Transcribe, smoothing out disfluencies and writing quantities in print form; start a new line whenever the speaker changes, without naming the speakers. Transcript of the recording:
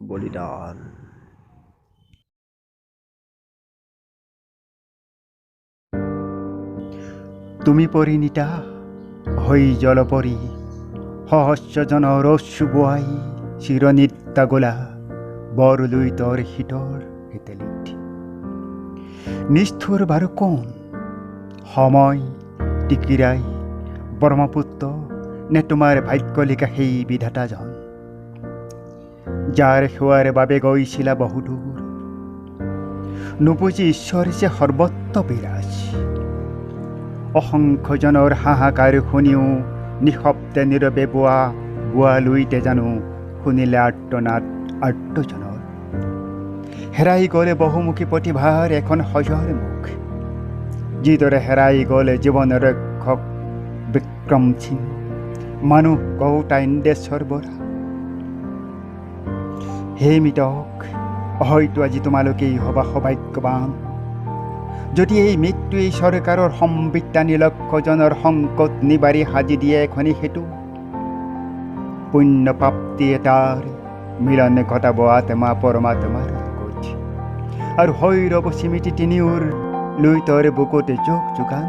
বলিদান।
তুমি পৰিণীতা হৈ জলপৰি সহস্ৰজনৰ অশ্ৰু বোৱাই চিৰনিত্যা গোলা বৰলুই তৰ শীতৰ হেতেলিত নিষ্ঠুৰ বাৰু কোন সময় টিকিৰাই ব্ৰহ্মপুত্ৰ নে তোমাৰ ভাগ্য লিখা সেই বিধাতাজন যাৰ সেৱাৰ বাবে গৈছিলা বহুদূৰ নুবুজি ঈশ্বৰ যে সৰ্বত্ৰ বিৰাজ অসংখ্যজনৰ হাহাকাৰ শুনিও নিশব্দে নীৰৱে বোৱালুইতে জানো শুনিলে আৰ্তনাদ আৰ্তজনৰ হেৰাই গ'লে বহুমুখী প্ৰতিভাৰ এখন সজৰ মুখ যিদৰে হেৰাই গ'লে জীৱন ৰক্ষক বিক্ৰম সিং মানুহ কওঁতা ইন্দ্ৰেশ্বৰ বৰা হে মৃতক হয়তো আজি তোমালোকেই হবা সৌভাগ্যৱান যদি এই মৃত্যুৱেই চৰকাৰৰ সম্বিধানী লক্ষজনৰ সংকট নিবাৰি সাজি দিয়ে এখনি সেতু পুণ্য প্ৰাপ্তি এটাৰ মিলন ঘটাব আত্মা পৰমাত্মাৰ লগত আৰু হৈৰব স্মৃতি তিনিওৰ লুইতৰ বুকুতে যোগ যোগান